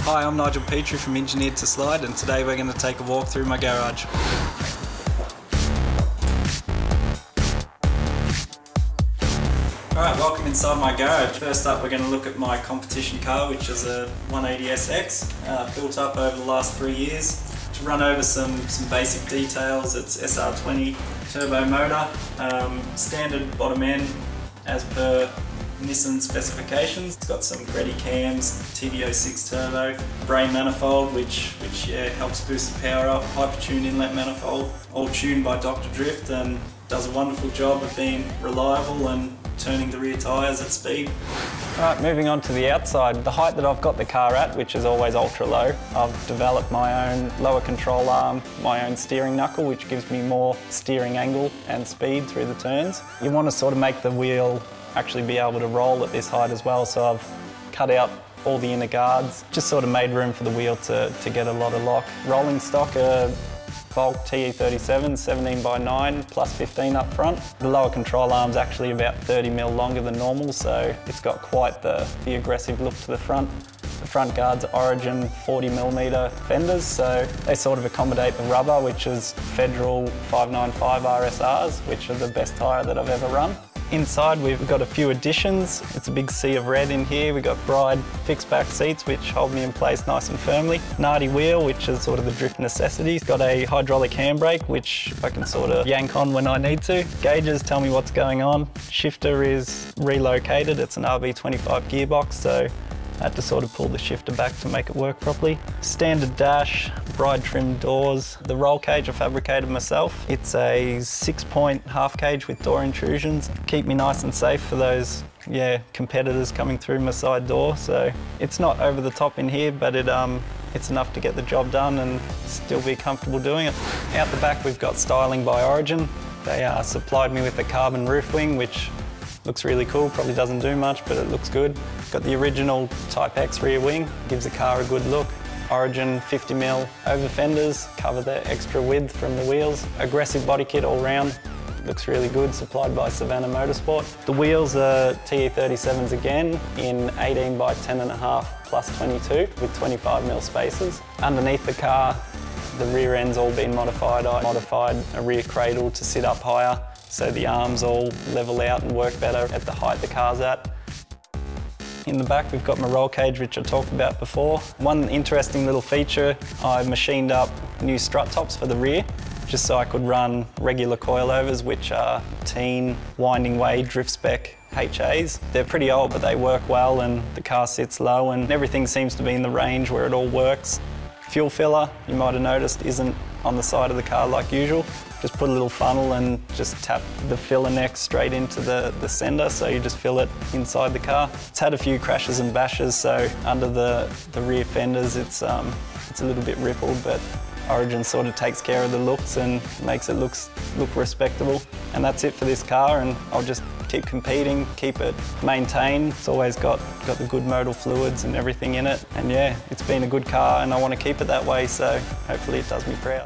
Hi, I'm Nigel Petrie from Engineered to Slide, and today we're going to take a walk through my garage. Alright, welcome inside my garage. First up we're going to look at my competition car, which is a 180SX, built up over the last 3 years. To run over some basic details, it's SR20 turbo motor, standard bottom end as per Nissan specifications. It's got some Greddy cams, TD06 turbo, brain manifold which helps boost the power up, hyper-tuned inlet manifold, all tuned by Dr. Drift and does a wonderful job of being reliable and turning the rear tyres at speed. Right, moving on to the outside, the height that I've got the car at, which is always ultra low, I've developed my own lower control arm, my own steering knuckle, which gives me more steering angle and speed through the turns. You want to sort of make the wheel actually be able to roll at this height as well, so I've cut out all the inner guards, just sort of made room for the wheel to get a lot of lock. Rolling stock, Volk TE37 17x9 plus 15 up front. The lower control arm's actually about 30mm longer than normal, so it's got quite the aggressive look to the front. The front guards are Origin 40mm fenders, so they sort of accommodate the rubber, which is Federal 595 RSRs, which are the best tyre that I've ever run. Inside we've got a few additions. It's a big sea of red in here. We've got Bride fixed back seats which hold me in place nice and firmly. Nardi wheel, which is sort of the drift necessity. Got a hydraulic handbrake which I can sort of yank on when I need to. Gauges tell me what's going on. Shifter is relocated. It's an RB25 gearbox, so I had to sort of pull the shifter back to make it work properly. Standard dash, Bride trimmed doors. The roll cage I fabricated myself. It's a 6-point half cage with door intrusions. Keep me nice and safe for those competitors coming through my side door. So it's not over the top in here, but it's enough to get the job done and still be comfortable doing it. Out the back we've got styling by Origin. They supplied me with a carbon roof wing, which looks really cool, probably doesn't do much, but it looks good. Got the original Type X rear wing, gives the car a good look. Origin 50mm over fenders, cover the extra width from the wheels. Aggressive body kit all round, looks really good, supplied by Savannah Motorsport. The wheels are TE37s again, in 18x10.5 plus 22 with 25mm spaces. Underneath the car, the rear end's all been modified. I modified a rear cradle to sit up higher, so the arms all level out and work better at the height the car's at. In the back we've got my roll cage, which I talked about before. One interesting little feature, I machined up new strut tops for the rear, just so I could run regular coilovers, which are Teen Winding Way Drift Spec HAs. They're pretty old, but they work well and the car sits low and everything seems to be in the range where it all works. Fuel filler, you might have noticed, isn't on the side of the car like usual. Just put a little funnel and just tap the filler neck straight into the sender, so you just fill it inside the car. It's had a few crashes and bashes, so under the rear fenders it's a little bit rippled, but Origin sort of takes care of the looks and makes it look respectable. And that's it for this car, and I'll just keep competing, keep it maintained. It's always got the good modal fluids and everything in it. And yeah, it's been a good car and I want to keep it that way, so hopefully it does me proud.